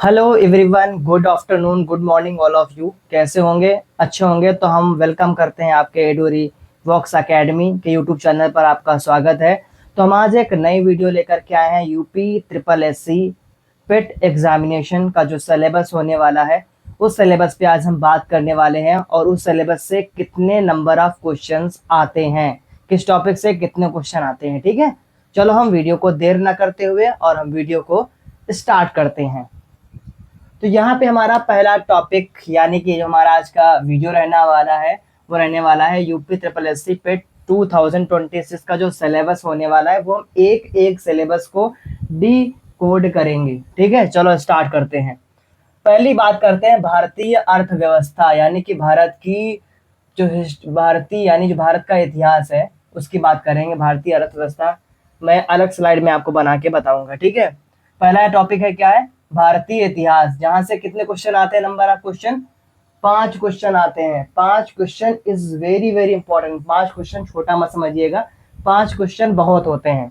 Hello everyone, good afternoon, good morning all of you. कैसे होंगे? अच्छे होंगे। तो हम वेलकम करते हैं आपके एडोरी वॉक्स एकेडमी के यूट्यूब चैनल पर। आपका स्वागत है। तो हम आज एक नई वीडियो लेकर के आए हैं। यूपी ट्रिपल एस सी पेट एग्जामिनेशन का जो सिलेबस होने वाला है, उस सिलेबस पे आज हम बात करने वाले हैं। और उस सिलेबस से कितने नंबर ऑफ क्वेश्चंस आते हैं, किस टॉपिक से कितने क्वेश्चन आते हैं। ठीक है, चलो हम वीडियो को देर ना करते हुए और हम वीडियो को स्टार्ट करते हैं। तो यहाँ पे हमारा पहला टॉपिक यानी कि जो हमारा आज का वीडियो रहने वाला है वो रहने वाला है यूपी ट्रिपल एस सी पेट 2026 का जो सिलेबस होने वाला है, वो हम एक एक सिलेबस को डी कोड करेंगे। ठीक है, चलो स्टार्ट करते हैं। पहली बात करते हैं भारतीय अर्थव्यवस्था, यानी कि भारत की जो भारतीय यानी जो भारत का इतिहास है उसकी बात करेंगे। भारतीय अर्थव्यवस्था मैं अलग स्लाइड में आपको बना के बताऊंगा। ठीक है, पहला टॉपिक है क्या है? भारतीय इतिहास। जहां से कितने क्वेश्चन आते हैं? नंबर ऑफ क्वेश्चन 5 क्वेश्चन आते हैं। 5 question is very very important. 5 question छोटा मत समझिएगा, 5 क्वेश्चन बहुत होते हैं।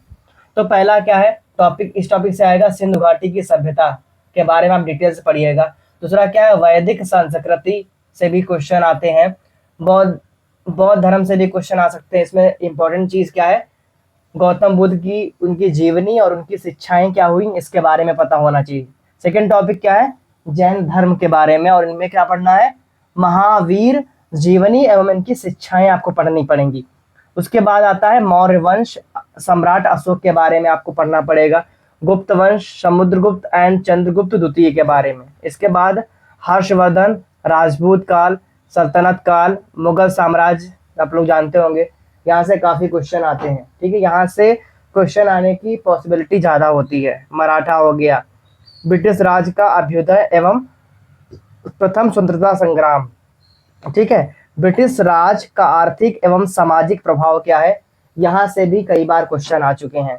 तो पहला क्या है टॉपिक? इस टॉपिक से आएगा सिंधु घाटी की सभ्यता के बारे में आप डिटेल से पढ़िएगा। दूसरा क्या है? वैदिक संस्कृति से भी क्वेश्चन आते हैं। बौद्ध बौद्ध धर्म से भी क्वेश्चन आ सकते हैं। इसमें इंपॉर्टेंट चीज क्या है? गौतम बुद्ध की उनकी जीवनी और उनकी शिक्षाएं क्या हुई, इसके बारे में पता होना चाहिए। सेकंड टॉपिक क्या है? जैन धर्म के बारे में, और इनमें क्या पढ़ना है? महावीर जीवनी एवं इनकी शिक्षाएं आपको पढ़नी पड़ेंगी। उसके बाद आता है मौर्य वंश, सम्राट अशोक के बारे में आपको पढ़ना पड़ेगा। गुप्त वंश, समुद्रगुप्त एंड चंद्रगुप्त द्वितीय के बारे में। इसके बाद हर्षवर्धन, राजपूत काल, सल्तनत काल, मुगल साम्राज्य, आप लोग जानते होंगे। यहाँ से काफी क्वेश्चन आते हैं। ठीक है, यहाँ से क्वेश्चन आने की पॉसिबिलिटी ज्यादा होती है। मराठा हो गया, ब्रिटिश राज का अभ्युदय एवं प्रथम स्वतंत्रता संग्राम। ठीक है, ब्रिटिश राज का आर्थिक एवं सामाजिक प्रभाव क्या है, यहाँ से भी कई बार क्वेश्चन आ चुके हैं।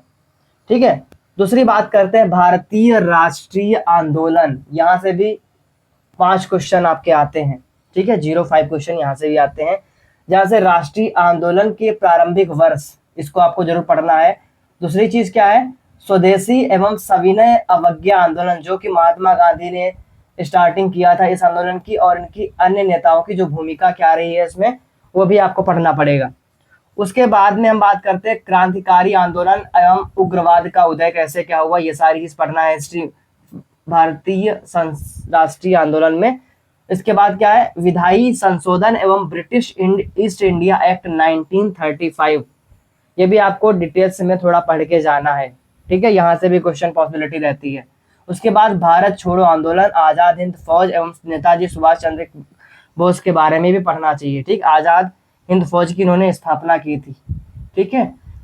ठीक है, दूसरी बात करते हैं भारतीय राष्ट्रीय आंदोलन। यहाँ से भी 5 क्वेश्चन आपके आते हैं। ठीक है, 05 क्वेश्चन यहाँ से भी आते हैं। जहाँ से राष्ट्रीय आंदोलन के प्रारंभिक वर्ष, इसको आपको जरूर पढ़ना है। दूसरी चीज क्या है? स्वदेशी एवं सविनय अवज्ञा आंदोलन, जो कि महात्मा गांधी ने स्टार्टिंग किया था इस आंदोलन की, और इनकी अन्य नेताओं की जो भूमिका क्या रही है इसमें, वो भी आपको पढ़ना पड़ेगा। उसके बाद में हम बात करते हैं क्रांतिकारी आंदोलन एवं उग्रवाद का उदय कैसे क्या हुआ, ये सारी चीज पढ़ना है हिस्ट्री भारतीय राष्ट्रीय आंदोलन में। इसके बाद क्या है? विधायी संशोधन एवं ब्रिटिश ईस्ट इंडिया एक्ट 1935, ये भी आपको डिटेल्स में थोड़ा पढ़ के जाना है। ठीक है, यहाँ से भी क्वेश्चन पॉसिबिलिटी रहती है। उसके बाद भारत छोड़ो आंदोलन, आजाद हिंद फौज एवं नेताजी सुभाष चंद्र बोस के बारे में भी पढ़ना चाहिए। ठीक, आजाद हिंद फौज की इन्होंने स्थापना की थी। ठीक है,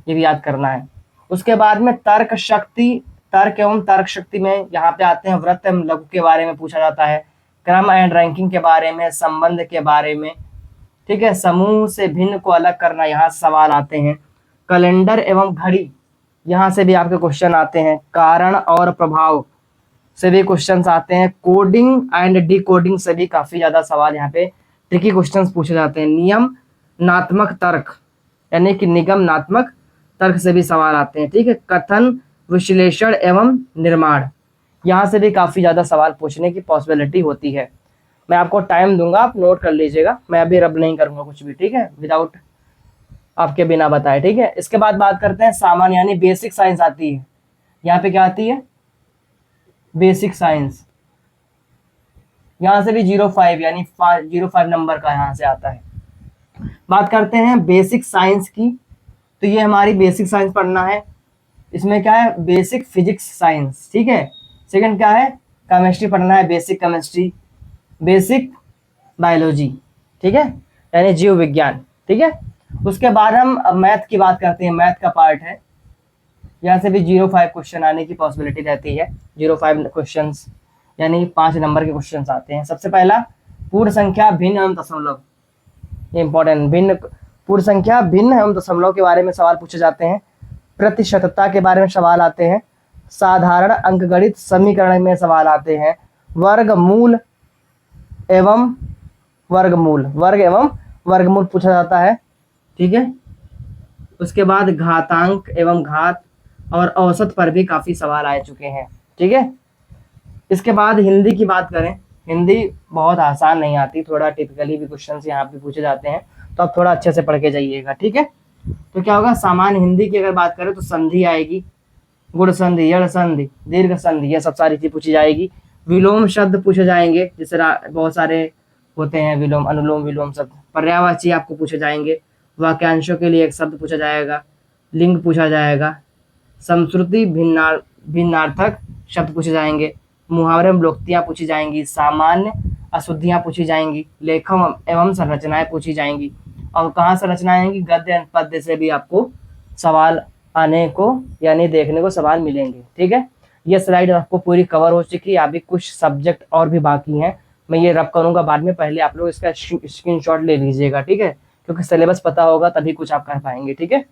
ये भी याद करना है। उसके बाद में तर्क शक्ति, तर्क एवं तर्क शक्ति में यहाँ पे आते हैं वृत्त एवं लघु के बारे में पूछा जाता है, क्रम एंड रैंकिंग के बारे में, संबंध के बारे में। ठीक है, समूह से भिन्न को अलग करना, यहाँ सवाल आते हैं। कैलेंडर एवं घड़ी, यहाँ से भी आपके क्वेश्चन आते हैं। कारण और प्रभाव से भी क्वेश्चंस आते हैं। कोडिंग एंड डिकोडिंग से भी काफी ज्यादा सवाल यहाँ पे ट्रिकी क्वेश्चंस पूछे जाते हैं। नियम नात्मक तर्क यानी कि निगमनात्मक तर्क से भी सवाल आते हैं। ठीक है, कथन विश्लेषण एवं निर्माण, यहाँ से भी काफी ज्यादा सवाल पूछने की पॉसिबिलिटी होती है। मैं आपको टाइम दूंगा, आप नोट कर लीजिएगा। मैं अभी रब नहीं करूंगा कुछ भी। ठीक है, विदाउट आपके बिना बताए। ठीक है, इसके बाद बात करते हैं सामान्य यानी बेसिक साइंस आती है। यहाँ पे क्या आती है? Basic science. यहाँ से भी 05 यानी 05 नंबर का यहाँ से आता है। बात करते हैं बेसिक साइंस की, तो ये हमारी बेसिक साइंस पढ़ना है। इसमें क्या है? Basic physics science. ठीक है, सेकंड क्या है? केमिस्ट्री पढ़ना है, बेसिक केमिस्ट्री, बेसिक बायोलॉजी। ठीक है, यानी जीव विज्ञान। ठीक है, उसके बाद हम मैथ की बात करते हैं। मैथ का पार्ट है, यहाँ से भी 05 क्वेश्चन आने की पॉसिबिलिटी रहती है। 05 क्वेश्चन यानी 5 नंबर के क्वेश्चन आते हैं। सबसे पहला पूर्ण संख्या भिन्न एवं दशमलव, इंपॉर्टेंट। भिन्न पूर्ण संख्या भिन्न एवं दशमलव के बारे में सवाल पूछे जाते हैं। प्रतिशतता के बारे में सवाल आते हैं। साधारण अंकगणित समीकरण में सवाल आते हैं। वर्गमूल एवं वर्गमूल पूछा जाता है। ठीक है, उसके बाद घातांक एवं घात और औसत पर भी काफी सवाल आ चुके हैं। ठीक है, इसके बाद हिंदी की बात करें, हिंदी बहुत आसान नहीं आती, थोड़ा टिपिकली भी क्वेश्चन यहाँ पे पूछे जाते हैं, तो आप थोड़ा अच्छे से पढ़ के जाइएगा, ठीक है। तो क्या होगा, सामान्य हिंदी की अगर बात करें तो संधि आएगी, गुण संधि, यड़ संधि, दीर्घ संधि, ये सब सारी चीज पूछी जाएगी। विलोम शब्द पूछे जाएंगे, जैसे बहुत सारे होते हैं विलोम, अनुलोम विलोम शब्द। पर्यायवाची आपको पूछे जाएंगे। वाक्यांशों के लिए एक शब्द पूछा जाएगा। लिंग पूछा जाएगा। समश्रुति भिन्नार्थक शब्द पूछे जाएंगे। मुहावरे लोकोक्तियां पूछी जाएंगी। सामान्य अशुद्धियां पूछी जाएंगी। लेखम एवं संरचनाएं पूछी जाएंगी। और कहाँ संरचनाएं आएंगी, गद्य पद्य से भी आपको सवाल आने को यानी देखने को सवाल मिलेंगे, ठीक है। ये स्लाइड आपको पूरी कवर हो चुकी है, अभी कुछ सब्जेक्ट और भी बाकी हैं, मैं ये रब करूंगा बाद में, पहले आप लोग इसका स्क्रीनशॉट ले लीजिएगा, ठीक है, क्योंकि सिलेबस पता होगा तभी कुछ आप कर पाएंगे, ठीक है।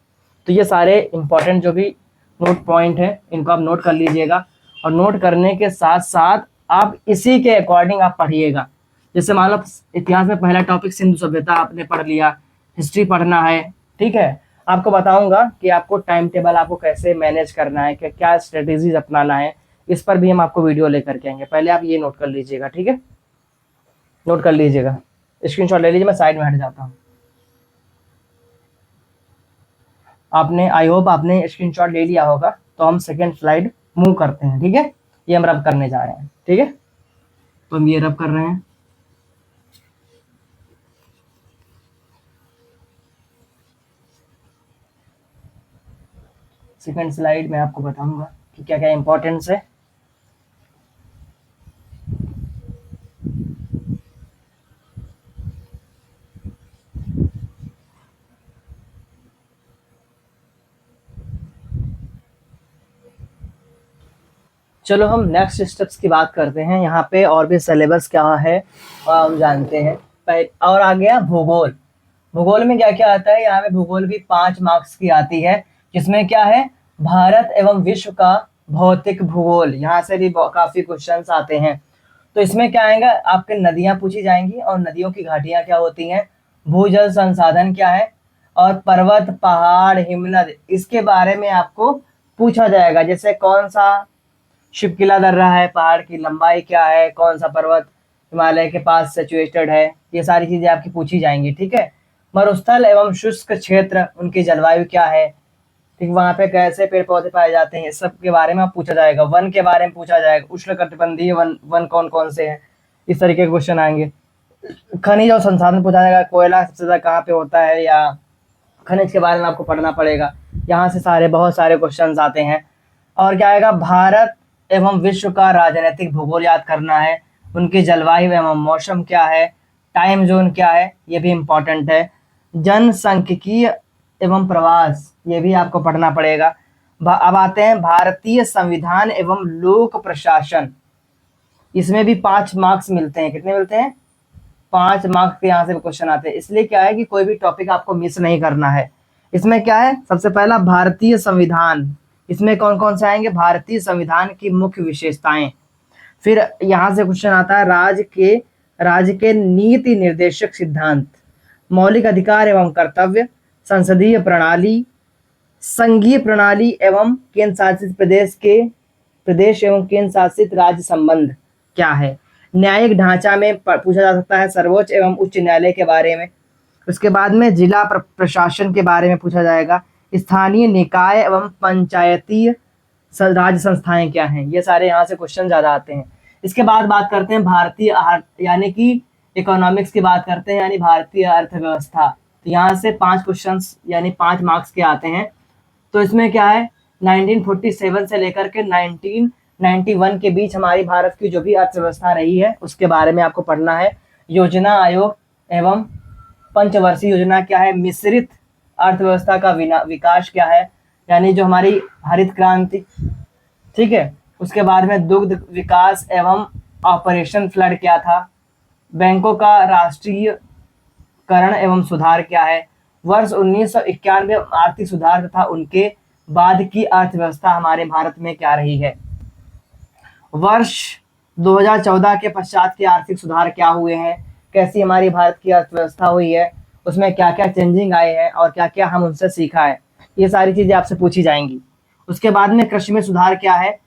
तो ये सारे इंपॉर्टेंट जो भी नोट पॉइंट है इनको आप नोट कर लीजिएगा, और नोट करने के साथ साथ आप इसी के अकॉर्डिंग आप पढ़िएगा। जैसे मान लो इतिहास में पहला टॉपिक सिंधु सभ्यता आपने पढ़ लिया, हिस्ट्री पढ़ना है, ठीक है। आपको बताऊंगा कि आपको टाइम टेबल आपको कैसे मैनेज करना है, क्या स्ट्रेटेजीज अपनाना है, इस पर भी हम आपको वीडियो लेकर के आएंगे। पहले आप ये नोट कर लीजिएगा, ठीक है, नोट कर लीजिएगा, स्क्रीनशॉट ले लीजिए, मैं साइड में हट जाता हूँ। आपने आई होप आपने स्क्रीनशॉट ले लिया होगा, तो हम सेकेंड स्लाइड मूव करते हैं, ठीक है। ये हम रब करने जा रहे हैं, ठीक है, तो हम ये रब कर रहे हैं। सेकेंड स्लाइड में आपको बताऊंगा कि क्या क्या इंपॉर्टेंस है। चलो हम नेक्स्ट स्टेप्स की बात करते हैं। यहाँ पे और भी सिलेबस क्या है हम जानते हैं। और आ गया भूगोल। भूगोल में क्या क्या आता है, यहाँ पे भूगोल भी 5 मार्क्स की आती है, जिसमें क्या है, भारत एवं विश्व का भौतिक भूगोल, यहाँ से भी काफी क्वेश्चंस आते हैं। तो इसमें क्या आएगा, आपके नदियां पूछी जाएंगी, और नदियों की घाटियां क्या होती हैं, भूजल संसाधन क्या है, और पर्वत पहाड़ हिमनद, इसके बारे में आपको पूछा जाएगा। जैसे कौन सा शिवकिला दर्रा है, पहाड़ की लंबाई क्या है, कौन सा पर्वत हिमालय के पास सिचुएटेड है, ये सारी चीजें आपकी पूछी जाएंगी, ठीक है। मरुस्थल एवं शुष्क क्षेत्र, उनकी जलवायु क्या है, ठीक, वहां पे कैसे पेड़ पौधे पाए जाते हैं, इस सब के बारे में पूछा जाएगा। वन के बारे में पूछा जाएगा, उष्णकटिबंधीय वन कौन कौन से हैं, इस तरीके के क्वेश्चन आएंगे। खनिज और संसाधन पूछा जाएगा, कोयला सबसे ज्यादा कहाँ पे होता है, या खनिज के बारे में आपको पढ़ना पड़ेगा। यहाँ से बहुत सारे क्वेश्चन आते हैं। और क्या आएगा, भारत एवं विश्व का राजनीतिक भूगोल याद करना है, उनकी जलवायु एवं मौसम क्या है, टाइम जोन क्या है, ये भी इम्पोर्टेंट है। जनसांख्यिकीय एवं प्रवास, ये भी आपको पढ़ना पड़ेगा। अब आते हैं भारतीय संविधान एवं लोक प्रशासन, इसमें भी 5 मार्क्स मिलते हैं। कितने मिलते हैं, 5 मार्क्स के यहाँ से क्वेश्चन आते हैं। इसलिए क्या है कि कोई भी टॉपिक आपको मिस नहीं करना है। इसमें क्या है, सबसे पहला भारतीय संविधान, इसमें कौन कौन से आएंगे, भारतीय संविधान की मुख्य विशेषताएं। फिर यहाँ से क्वेश्चन आता है राज्य के नीति निर्देशक सिद्धांत, मौलिक अधिकार एवं कर्तव्य, संसदीय प्रणाली, संघीय प्रणाली एवं केंद्र शासित प्रदेश एवं केंद्र शासित राज्य संबंध क्या है। न्यायिक ढांचा में पूछा जा सकता है, सर्वोच्च एवं उच्च न्यायालय के बारे में। उसके बाद में जिला प्रशासन के बारे में पूछा जाएगा। स्थानीय निकाय एवं पंचायती राज संस्थाएं क्या हैं, ये सारे यहाँ से क्वेश्चन ज्यादा आते हैं। इसके बाद बात करते हैं भारतीय यानी कि इकोनॉमिक्स की बात करते हैं, यानी भारतीय अर्थव्यवस्था। तो यहाँ से 5 क्वेश्चन यानी 5 मार्क्स के आते हैं। तो इसमें क्या है, 1947 से लेकर के 1991 के बीच हमारी भारत की जो भी अर्थव्यवस्था रही है उसके बारे में आपको पढ़ना है। योजना आयोग एवं पंचवर्षीय योजना क्या है, मिश्रित अर्थव्यवस्था का विकास क्या है, यानी जो हमारी हरित क्रांति, ठीक है। उसके बाद में दुग्ध विकास एवं ऑपरेशन फ्लड क्या था, बैंकों का राष्ट्रीयकरण एवं सुधार क्या है, वर्ष 1991 आर्थिक सुधार तथा उनके बाद की अर्थव्यवस्था हमारे भारत में क्या रही है, वर्ष 2014 के पश्चात के आर्थिक सुधार क्या हुए हैं, कैसी हमारी भारत की अर्थव्यवस्था हुई है, उसमें क्या क्या चेंजिंग आए हैं और क्या क्या हम उनसे सीखा है, ये सारी चीजें आपसे पूछी जाएंगी। उसके बाद में कृषि में सुधार क्या है,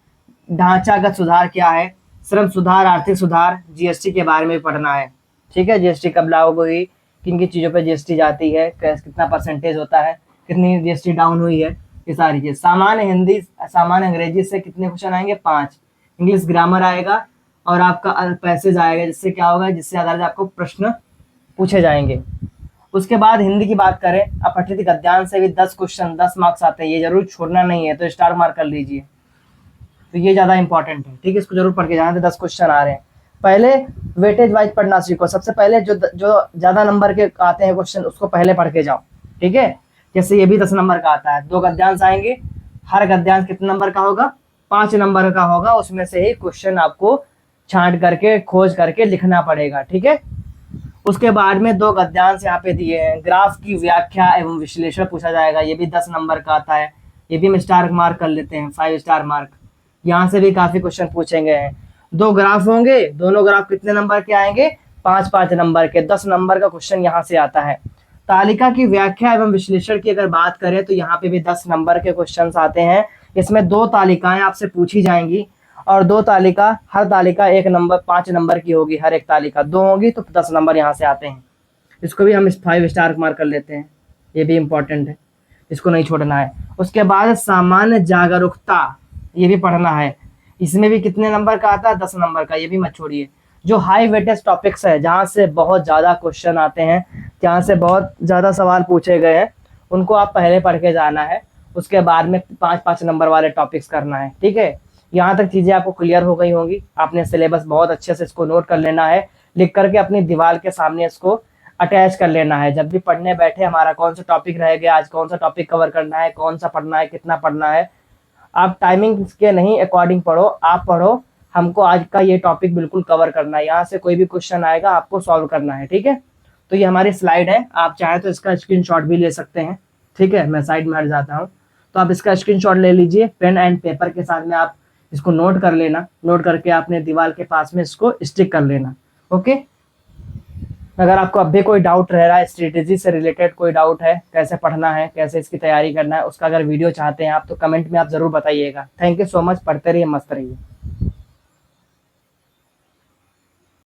ढांचागत सुधार क्या है, श्रम सुधार, आर्थिक सुधार, जीएसटी के बारे में भी पढ़ना है। ठीक है, जीएसटी कब लागू हुई, किन किन चीज़ों पे जीएसटी जाती है, कितना परसेंटेज होता है, कितनी जीएसटी डाउन हुई है, ये सारी चीज़। सामान्य हिंदी, सामान्य अंग्रेजी से कितने क्वेश्चन आएंगे, 5। इंग्लिश ग्रामर आएगा और आपका पैसेज आएगा, जिससे क्या होगा, जिससे आधारित आपको प्रश्न पूछे जाएंगे। उसके बाद हिंदी की बात करें, अपठित गद्यांश से भी 10 क्वेश्चन, 10 मार्क्स आते हैं, ये जरूर छोड़ना नहीं है, तो स्टार मार्क कर लीजिए। तो ये ज़्यादा इंपॉर्टेंट है, ठीक है, इसको जरूर पढ़ के जाना। 10 क्वेश्चन आ रहे हैं। पहले वेटेज वाइज पढ़ना सीखो। सबसे पहले जो ज़्यादा नंबर के आते हैं क्वेश्चन, उसको पहले पढ़ के जाओ। ठीक है, जैसे ये भी 10 नंबर का आता है, 2 गद्यांश आएंगे, हर गद्यांश कितने नंबर का होगा, 5 नंबर का होगा। उसमें से ही क्वेश्चन आपको छांट करके, खोज करके लिखना पड़ेगा। ठीक है, उसके बाद में 2 गद्यांश यहाँ पे दिए हैं। ग्राफ की व्याख्या एवं विश्लेषण पूछा जाएगा, ये भी 10 नंबर का आता है, ये भी हम स्टार मार्क कर लेते हैं, 5 स्टार मार्क। यहाँ से भी काफी क्वेश्चन पूछेंगे हैं। 2 ग्राफ होंगे, दोनों ग्राफ कितने नंबर के आएंगे, 5-5 नंबर के, 10 नंबर का क्वेश्चन यहाँ से आता है। तालिका की व्याख्या एवं विश्लेषण की अगर बात करें तो यहाँ पे भी 10 नंबर के क्वेश्चन आते हैं। इसमें 2 तालिकाएं आपसे पूछी जाएंगी और 2 तालिका, हर तालिका 1 नंबर, 5 नंबर की होगी, हर एक तालिका 2 होगी, तो 10 नंबर यहाँ से आते हैं। इसको भी हम 5 स्टार मार्क कर लेते हैं, ये भी इंपॉर्टेंट है, इसको नहीं छोड़ना है। उसके बाद सामान्य जागरूकता, ये भी पढ़ना है। इसमें भी कितने नंबर का आता है, 10 नंबर का, ये भी मत छोड़िए। जो हाई वेटेज टॉपिक्स है, जहाँ से बहुत ज़्यादा क्वेश्चन आते हैं, जहाँ से बहुत ज़्यादा सवाल पूछे गए हैं, उनको आप पहले पढ़ के जाना है। उसके बाद में 5-5 नंबर वाले टॉपिक्स करना है। ठीक है, यहाँ तक चीज़ें आपको क्लियर हो गई होंगी। आपने सिलेबस बहुत अच्छे से इसको नोट कर लेना है, लिख करके अपनी दीवार के सामने इसको अटैच कर लेना है। जब भी पढ़ने बैठे, हमारा कौन सा टॉपिक रह गया, आज कौन सा टॉपिक कवर करना है, कौन सा पढ़ना है, कितना पढ़ना है, आप टाइमिंग के नहीं अकॉर्डिंग पढ़ो, आप पढ़ो, हमको आज का ये टॉपिक बिल्कुल कवर करना है। यहाँ से कोई भी क्वेश्चन आएगा आपको सॉल्व करना है। ठीक है, तो ये हमारी स्लाइड है, आप चाहें तो इसका स्क्रीनशॉट भी ले सकते हैं। ठीक है, मैं साइड में हट जाता हूँ, तो आप इसका स्क्रीनशॉट ले लीजिए, पेन एंड पेपर के साथ में आप इसको नोट कर लेना। नोट करके आपने दीवार के पास में इसको स्टिक कर लेना। ओके, अगर आपको अब भी कोई डाउट रह रहा है, स्ट्रेटेजी से रिलेटेड कोई डाउट है, कैसे पढ़ना है, कैसे इसकी तैयारी करना है, उसका अगर वीडियो चाहते हैं आप, तो कमेंट में आप जरूर बताइएगा। थैंक यू सो मच, पढ़ते रहिए, मस्त रहिए।